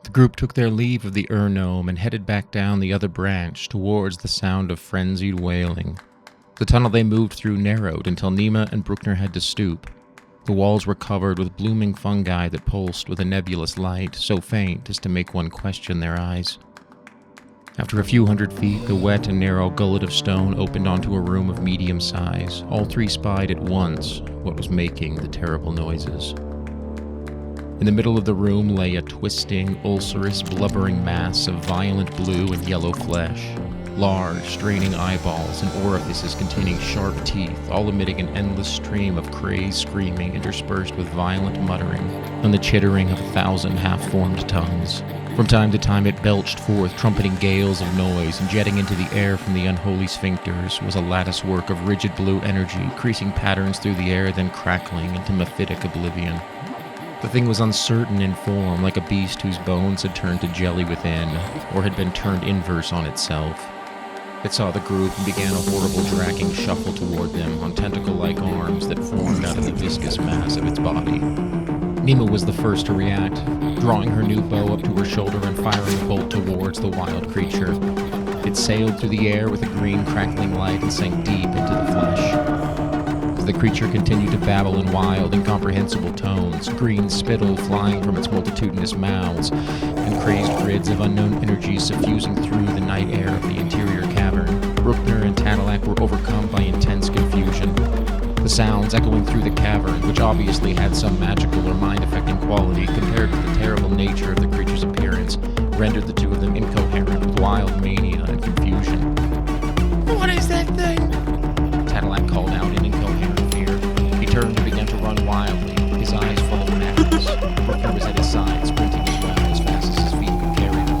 The group took their leave of the gnome and headed back down the other branch towards the sound of frenzied wailing. The tunnel they moved through narrowed until Nima and Bruckner had to stoop. The walls were covered with blooming fungi that pulsed with a nebulous light so faint as to make one question their eyes. After a few hundred feet, the wet and narrow gullet of stone opened onto a room of medium size. All three spied at once what was making the terrible noises. In the middle of the room lay a twisting, ulcerous, blubbering mass of violent blue and yellow flesh. Large, straining eyeballs and orifices containing sharp teeth, all emitting an endless stream of crazed screaming interspersed with violent muttering and the chittering of 1,000 half-formed tongues. From time to time it belched forth trumpeting gales of noise, and jetting into the air from the unholy sphincters was a latticework of rigid blue energy, creasing patterns through the air, then crackling into mephitic oblivion. The thing was uncertain in form, like a beast whose bones had turned to jelly within, or had been turned inverse on itself. It saw the group and began a horrible dragging shuffle toward them on tentacle-like arms that formed out of the viscous mass of its body. Nima was the first to react, drawing her new bow up to her shoulder and firing a bolt towards the wild creature. It sailed through the air with a green crackling light and sank deep into the flesh. As the creature continued to babble in wild, incomprehensible tones, green spittle flying from its multitudinous mouths, and crazed grids of unknown energy suffusing through the night air of the interior cavern, Bruckner and Tadalac were overcome by intense confusion. The sounds echoing through the cavern, which obviously had some magical or mind-affecting quality compared with the terrible nature of the creature's appearance, rendered the two of them incoherent with wild mania and confusion. "What is that thing?" Tadalac called out in incoherent fear. He turned and began to run wildly, his eyes full of madness. Bruckner was at his side, sprinting as well as fast as his feet could carry him.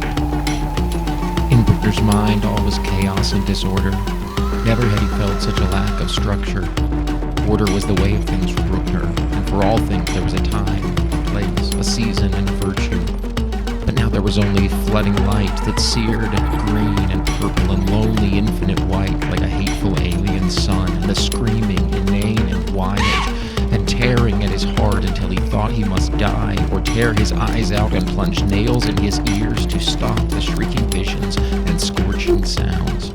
In Bruckner's mind, all was chaos and disorder. Never had he felt such a lack of structure. Order was the way of things for Bruckner, and for all things there was a time, a place, a season, and a virtue. But now there was only flooding light that seared green and purple and lonely infinite white like a hateful alien sun, and the screaming, inane and wild, and tearing at his heart until he thought he must die, or tear his eyes out and plunge nails in his ears to stop the shrieking visions and scorching sounds.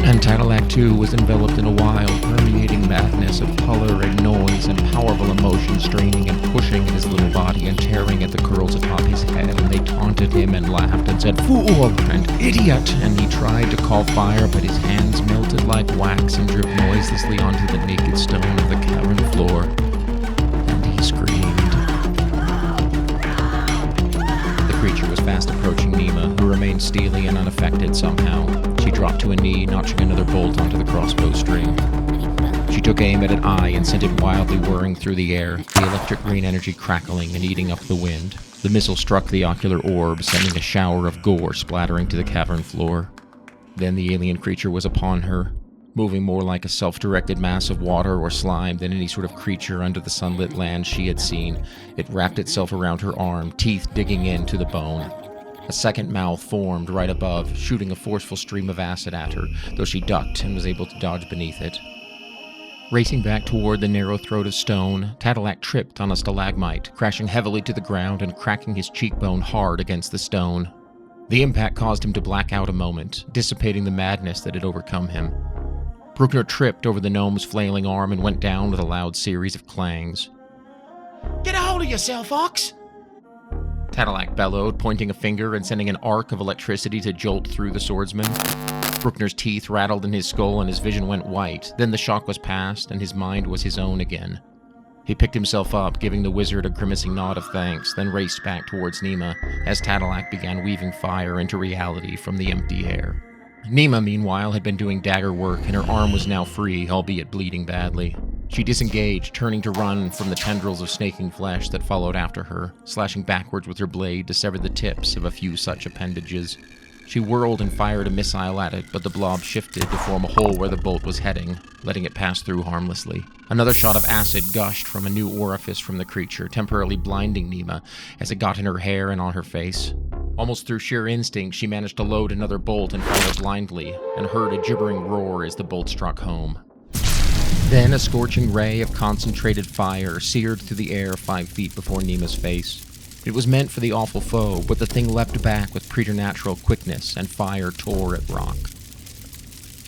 And Tadalac, too, was enveloped in a wild, permeating madness of color and noise and powerful emotion straining and pushing at his little body and tearing at the curls atop his head, and they taunted him and laughed and said, "Fool!" and "Idiot!" And he tried to call fire, but his hands melted like wax and dripped noiselessly onto the naked stone of the cavern floor. And he screamed. The creature was fast approaching Nima, who remained steely and unaffected somehow. She dropped to a knee, notching another bolt onto the crossbow string. She took aim at an eye and sent it wildly whirring through the air, the electric green energy crackling and eating up the wind. The missile struck the ocular orb, sending a shower of gore splattering to the cavern floor. Then the alien creature was upon her, moving more like a self-directed mass of water or slime than any sort of creature under the sunlit land she had seen. It wrapped itself around her arm, teeth digging into the bone. A second mouth formed right above, shooting a forceful stream of acid at her, though she ducked and was able to dodge beneath it. Racing back toward the narrow throat of stone, Tadalac tripped on a stalagmite, crashing heavily to the ground and cracking his cheekbone hard against the stone. The impact caused him to black out a moment, dissipating the madness that had overcome him. Bruckner tripped over the gnome's flailing arm and went down with a loud series of clangs. "Get a hold of yourself, Ox!" Tadalac bellowed, pointing a finger and sending an arc of electricity to jolt through the swordsman. Bruckner's teeth rattled in his skull and his vision went white. Then the shock was past, and his mind was his own again. He picked himself up, giving the wizard a grimacing nod of thanks, then raced back towards Nima, as Tadalac began weaving fire into reality from the empty air. Nima, meanwhile, had been doing dagger work, and her arm was now free, albeit bleeding badly. She disengaged, turning to run from the tendrils of snaking flesh that followed after her, slashing backwards with her blade to sever the tips of a few such appendages. She whirled and fired a missile at it, but the blob shifted to form a hole where the bolt was heading, letting it pass through harmlessly. Another shot of acid gushed from a new orifice from the creature, temporarily blinding Nima as it got in her hair and on her face. Almost through sheer instinct, she managed to load another bolt and fire blindly, and heard a gibbering roar as the bolt struck home. Then a scorching ray of concentrated fire seared through the air 5 feet before Nima's face. It was meant for the awful foe, but the thing leapt back with preternatural quickness, and fire tore at rock.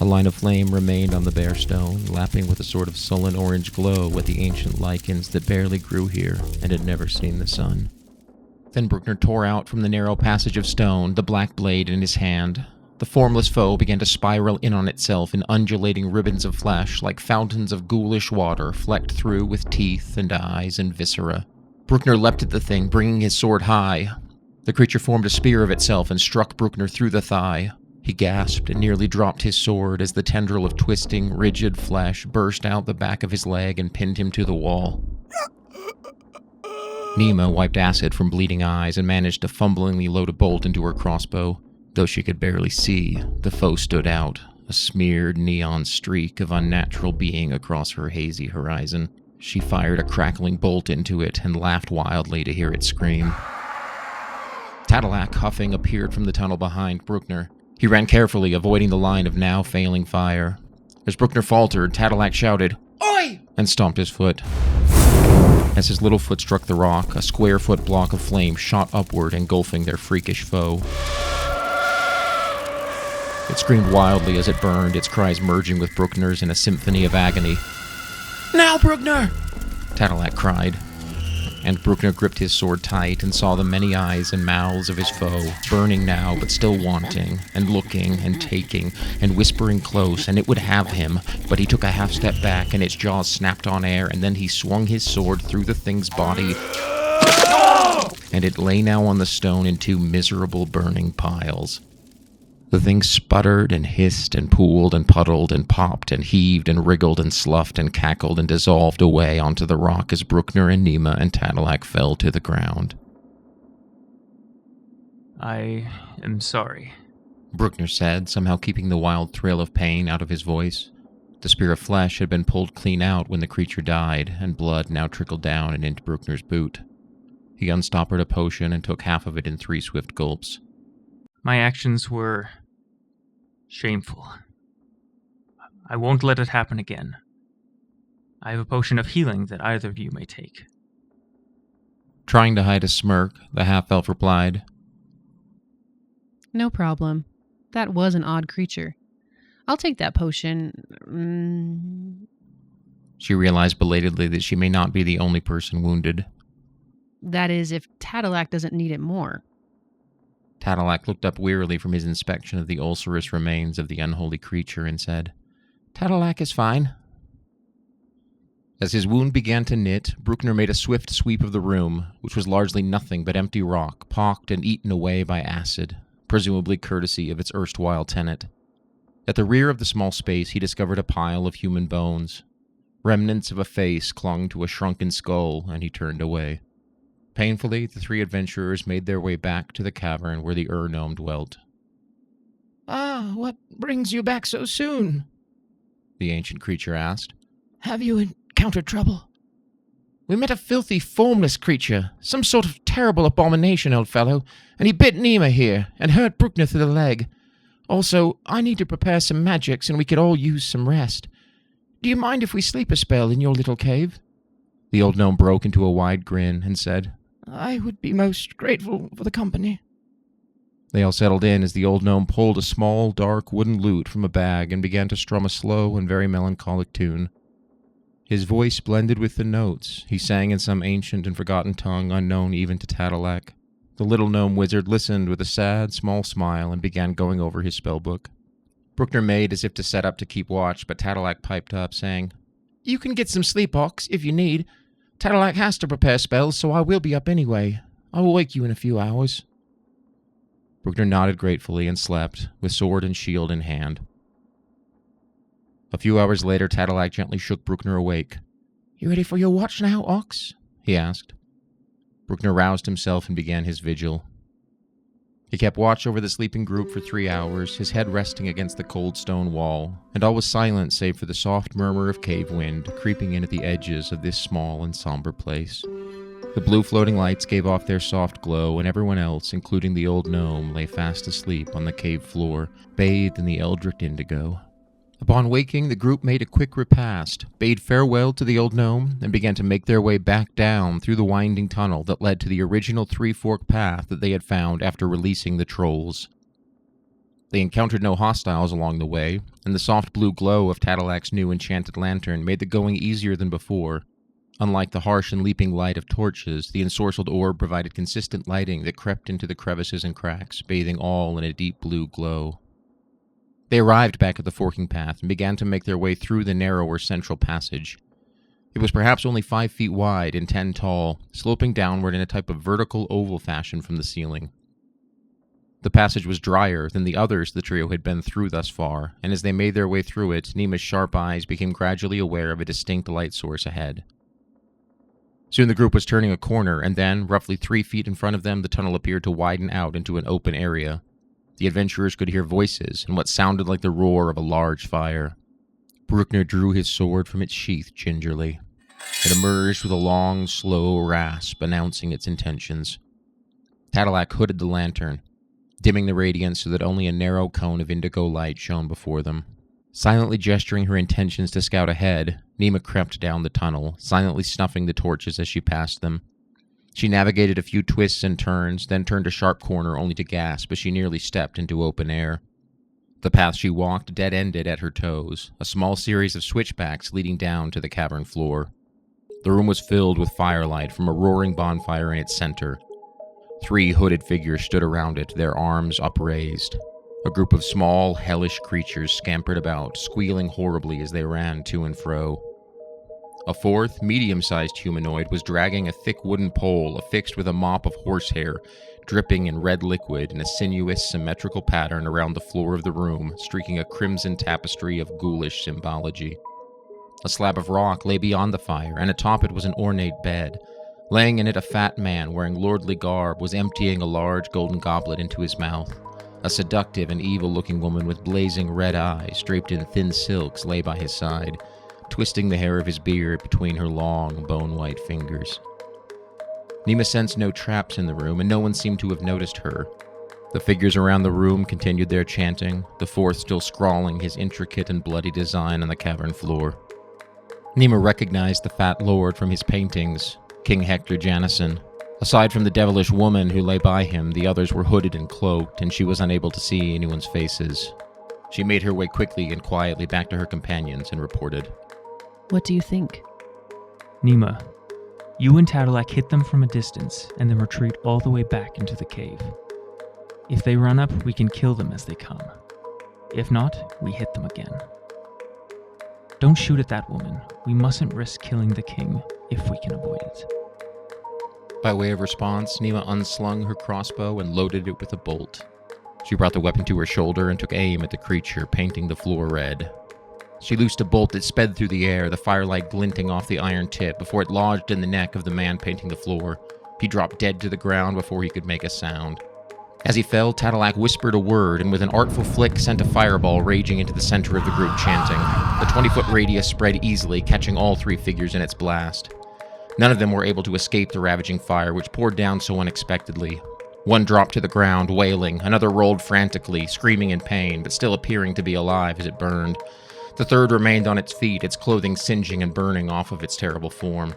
A line of flame remained on the bare stone, lapping with a sort of sullen orange glow at the ancient lichens that barely grew here and had never seen the sun. Then Bruckner tore out from the narrow passage of stone, the black blade in his hand. The formless foe began to spiral in on itself in undulating ribbons of flesh, like fountains of ghoulish water flecked through with teeth and eyes and viscera. Bruckner leapt at the thing, bringing his sword high. The creature formed a spear of itself and struck Bruckner through the thigh. He gasped and nearly dropped his sword as the tendril of twisting, rigid flesh burst out the back of his leg and pinned him to the wall. Nima wiped acid from bleeding eyes and managed to fumblingly load a bolt into her crossbow. Though she could barely see, the foe stood out, a smeared neon streak of unnatural being across her hazy horizon. She fired a crackling bolt into it and laughed wildly to hear it scream. Tadalac, huffing, appeared from the tunnel behind Bruckner. He ran carefully, avoiding the line of now failing fire. As Bruckner faltered, Tadalac shouted, "Oi!" and stomped his foot. As his little foot struck the rock, a square-foot block of flame shot upward, engulfing their freakish foe. It screamed wildly as it burned, its cries merging with Bruckner's in a symphony of agony. Now, Bruckner! Tadalac cried. And Bruckner gripped his sword tight and saw the many eyes and mouths of his foe, burning now but still wanting, and looking and taking, and whispering close, and it would have him, but he took a half-step back and its jaws snapped on air, and then he swung his sword through the thing's body, and it lay now on the stone in two miserable burning piles. The thing sputtered and hissed and pooled and puddled and popped and heaved and wriggled and sloughed and cackled and dissolved away onto the rock as Bruckner and Nima and Tadalac fell to the ground. I am sorry, Bruckner said, somehow keeping the wild thrill of pain out of his voice. The spear of flesh had been pulled clean out when the creature died, and blood now trickled down and into Bruckner's boot. He unstoppered a potion and took half of it in 3 swift gulps. My actions were shameful. I won't let it happen again. I have a potion of healing that either of you may take. Trying to hide a smirk, the half-elf replied, No problem. That was an odd creature. I'll take that potion. She realized belatedly that she may not be the only person wounded. That is, if Tadalac doesn't need it more. Tadalac looked up wearily from his inspection of the ulcerous remains of the unholy creature and said, Tadalac is fine. As his wound began to knit, Bruckner made a swift sweep of the room, which was largely nothing but empty rock, pocked and eaten away by acid, presumably courtesy of its erstwhile tenant. At the rear of the small space he discovered a pile of human bones. Remnants of a face clung to a shrunken skull, and he turned away. Painfully, the 3 adventurers made their way back to the cavern where the gnome dwelt. Ah, what brings you back so soon? The ancient creature asked. Have you encountered trouble? We met a filthy, formless creature, some sort of terrible abomination, old fellow, and he bit Nima here, and hurt Bruckner through the leg. Also, I need to prepare some magics, and we could all use some rest. Do you mind if we sleep a spell in your little cave? The old gnome broke into a wide grin and said, I would be most grateful for the company. They all settled in as the old gnome pulled a small, dark wooden lute from a bag and began to strum a slow and very melancholic tune. His voice blended with the notes. He sang in some ancient and forgotten tongue unknown even to Tadalac. The little gnome wizard listened with a sad, small smile and began going over his spellbook. Bruckner made as if to set up to keep watch, but Tadalac piped up, saying, You can get some sleep, Ox, if you need. Tadalac has to prepare spells, so I will be up anyway. I will wake you in a few hours. Bruckner nodded gratefully and slept, with sword and shield in hand. A few hours later, Tadalac gently shook Bruckner awake. You ready for your watch now, Ox? He asked. Bruckner roused himself and began his vigil. He kept watch over the sleeping group for 3 hours, his head resting against the cold stone wall, and all was silent save for the soft murmur of cave wind creeping in at the edges of this small and somber place. The blue floating lights gave off their soft glow, and everyone else, including the old gnome, lay fast asleep on the cave floor, bathed in the eldritch indigo. Upon waking, the group made a quick repast, bade farewell to the old gnome, and began to make their way back down through the winding tunnel that led to the original three-fork path that they had found after releasing the trolls. They encountered no hostiles along the way, and the soft blue glow of Tadalac's new enchanted lantern made the going easier than before. Unlike the harsh and leaping light of torches, the ensorcelled orb provided consistent lighting that crept into the crevices and cracks, bathing all in a deep blue glow. They arrived back at the forking path and began to make their way through the narrower central passage. It was perhaps only 5 feet wide and 10 tall, sloping downward in a type of vertical oval fashion from the ceiling. The passage was drier than the others the trio had been through thus far, and as they made their way through it, Nima's sharp eyes became gradually aware of a distinct light source ahead. Soon the group was turning a corner, and then, roughly 3 feet in front of them, the tunnel appeared to widen out into an open area. The adventurers could hear voices and what sounded like the roar of a large fire. Bruckner drew his sword from its sheath gingerly. It emerged with a long, slow rasp announcing its intentions. Tadalac hooded the lantern, dimming the radiance so that only a narrow cone of indigo light shone before them. Silently gesturing her intentions to scout ahead, Nima crept down the tunnel, silently snuffing the torches as she passed them. She navigated a few twists and turns, then turned a sharp corner only to gasp as she nearly stepped into open air. The path she walked dead-ended at her toes, a small series of switchbacks leading down to the cavern floor. The room was filled with firelight from a roaring bonfire in its center. 3 hooded figures stood around it, their arms upraised. A group of small, hellish creatures scampered about, squealing horribly as they ran to and fro. A 4th, medium-sized humanoid was dragging a thick wooden pole affixed with a mop of horsehair, dripping in red liquid in a sinuous, symmetrical pattern around the floor of the room, streaking a crimson tapestry of ghoulish symbology. A slab of rock lay beyond the fire, and atop it was an ornate bed. Laying in it, a fat man wearing lordly garb was emptying a large golden goblet into his mouth. A seductive and evil-looking woman with blazing red eyes, draped in thin silks, lay by his side, twisting the hair of his beard between her long, bone-white fingers. Nima sensed no traps in the room, and no one seemed to have noticed her. The figures around the room continued their chanting, the 4th still scrawling his intricate and bloody design on the cavern floor. Nima recognized the fat lord from his paintings, King Hector Janison. Aside from the devilish woman who lay by him, the others were hooded and cloaked, and she was unable to see anyone's faces. She made her way quickly and quietly back to her companions and reported. What do you think? Nima, you and Tadalac hit them from a distance and then retreat all the way back into the cave. If they run up, we can kill them as they come. If not, we hit them again. Don't shoot at that woman. We mustn't risk killing the king if we can avoid it. By way of response, Nima unslung her crossbow and loaded it with a bolt. She brought the weapon to her shoulder and took aim at the creature, painting the floor red. She loosed a bolt that sped through the air, the firelight glinting off the iron tip before it lodged in the neck of the man painting the floor. He dropped dead to the ground before he could make a sound. As he fell, Tadalac whispered a word and with an artful flick sent a fireball raging into the center of the group, chanting. The 20-foot radius spread easily, catching all 3 figures in its blast. None of them were able to escape the ravaging fire, which poured down so unexpectedly. One dropped to the ground, wailing. Another rolled frantically, screaming in pain, but still appearing to be alive as it burned. The 3rd remained on its feet, its clothing singeing and burning off of its terrible form.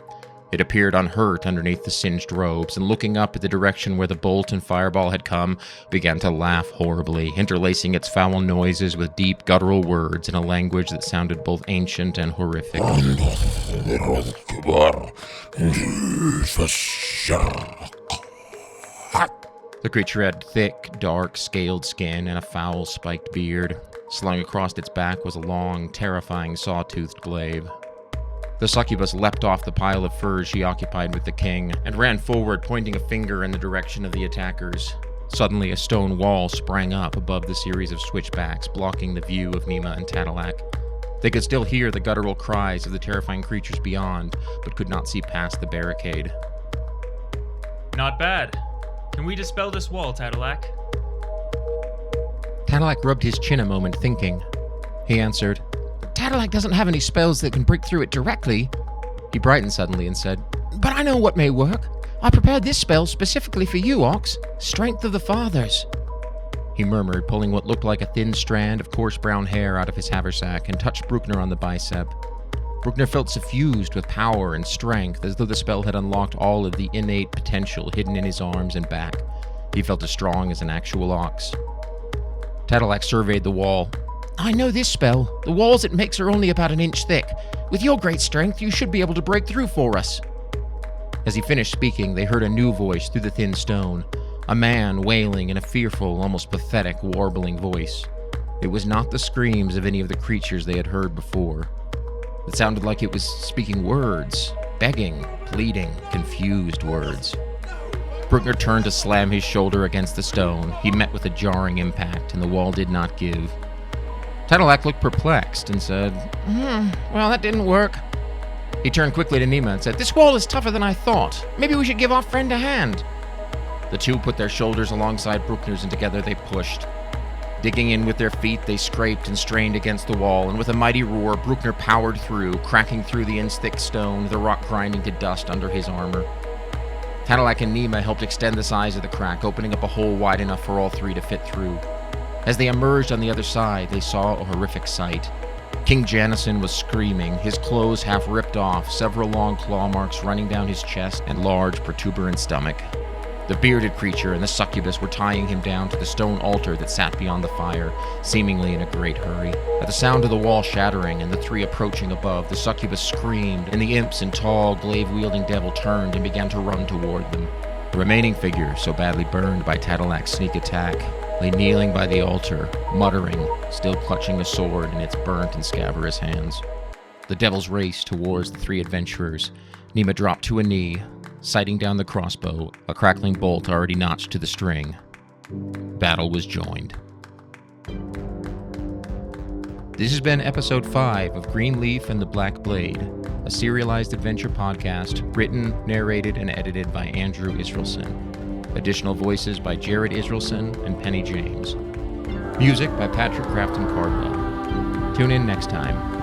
It appeared unhurt underneath the singed robes, and looking up at the direction where the bolt and fireball had come, began to laugh horribly, interlacing its foul noises with deep guttural words in a language that sounded both ancient and horrific. The creature had thick, dark, scaled skin and a foul, spiked beard. Slung across its back was a long, terrifying, saw-toothed glaive. The succubus leapt off the pile of furs she occupied with the king, and ran forward, pointing a finger in the direction of the attackers. Suddenly, a stone wall sprang up above the series of switchbacks, blocking the view of Nima and Tadalac. They could still hear the guttural cries of the terrifying creatures beyond, but could not see past the barricade. Not bad. Can we dispel this wall, Tadalac? Tadalac rubbed his chin a moment, thinking. He answered, Tadalac doesn't have any spells that can break through it directly. He brightened suddenly and said, But I know what may work. I prepared this spell specifically for you, Ox. Strength of the Fathers. he murmured, pulling what looked like a thin strand of coarse brown hair out of his haversack, and touched Bruckner on the bicep. Bruckner felt suffused with power and strength, as though the spell had unlocked all of the innate potential hidden in his arms and back. He felt as strong as an actual ox. Tadalac surveyed the wall. I know this spell. The walls it makes are only about an inch thick. With your great strength, you should be able to break through for us. As he finished speaking, they heard a new voice through the thin stone, a man wailing in a fearful, almost pathetic, warbling voice. It was not the screams of any of the creatures they had heard before. It sounded like it was speaking words, begging, pleading, confused words. Bruckner turned to slam his shoulder against the stone. He met with a jarring impact, and the wall did not give. Tadalac looked perplexed and said, Well, that didn't work. He turned quickly to Nima and said, This wall is tougher than I thought. Maybe we should give our friend a hand. The two put their shoulders alongside Bruckner's, and together they pushed. Digging in with their feet, they scraped and strained against the wall, and with a mighty roar, Bruckner powered through, cracking through the inch-thick stone, the rock grinding to dust under his armor. Tadalac and Nima helped extend the size of the crack, opening up a hole wide enough for all three to fit through. As they emerged on the other side, they saw a horrific sight. King Janison was screaming, his clothes half ripped off, several long claw marks running down his chest and large protuberant stomach. The bearded creature and the succubus were tying him down to the stone altar that sat beyond the fire, seemingly in a great hurry. At the sound of the wall shattering and the three approaching above, the succubus screamed, and the imps and tall, glaive-wielding devil turned and began to run toward them. The remaining figure, so badly burned by Tadalac's sneak attack, lay kneeling by the altar, muttering, still clutching a sword in its burnt and scabrous hands. The devils raced towards the three adventurers. Nima dropped to a knee, sighting down the crossbow, a crackling bolt already notched to the string. Battle was joined. This has been episode 5 of Green Leaf and the Black Blade, a serialized adventure podcast written, narrated, and edited by Andrew Israelsen. Additional voices by Jared Israelsen and Penny James. Music by Patrick Crafton Cardwell. Tune in next time.